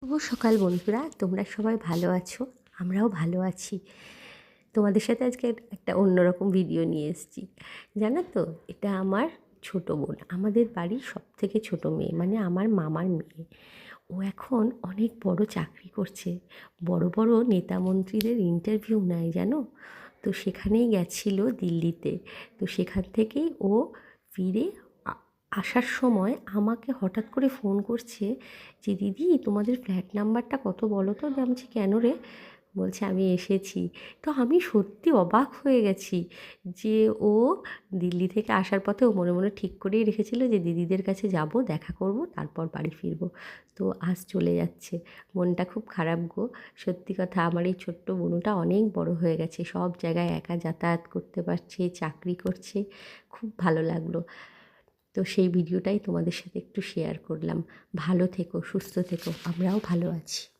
শুভ সকাল বন্ধুরা, তোমরা সবাই ভালো আছো? আমরাও ভালো আছি। তোমাদের সাথে আজকে একটা অন্যরকম ভিডিও নিয়ে এসেছি। জানো তো, এটা আমার ছোট বোন, আমাদের বাড়ির সবথেকে ছোট মেয়ে, মানে আমার মামার মেয়ে। ও এখন অনেক বড় চাকরি করছে, বড় বড় নেতা মন্ত্রীদের ইন্টারভিউ নেয় জানো। তো সেখানেই গেছিলো দিল্লিতে। তো সেখান থেকেই ও ফিরে আসার সময় আমাকে হঠাৎ করে ফোন করছে যে, দিদি তোমাদের ফ্ল্যাট নাম্বারটা কত বলো তো। আমি বলছি, কেন রে? বলছে, আমি এসেছি। তো আমি সত্যি অবাক হয়ে গেছি যে ও দিল্লি থেকে আসার পথে ও মনে মনে ঠিক করেই রেখেছিল যে দিদিদের কাছে যাব, দেখা করব, তারপর বাড়ি ফিরব। তো আজ চলে যাচ্ছে। মনটা খুব খারাপ গো। সত্যি কথা, আমার এই ছোট্ট বোনটা অনেক বড় হয়ে গেছে, সব জায়গায় একা যাতায়াত করতে পারছে, চাকরি করছে। খুব ভালো লাগলো। তো সেই ভিডিওটাই তোমাদের সাথে একটু শেয়ার করলাম। ভালো থেকো, সুস্থ থেকো, আমরাও ভালো আছি।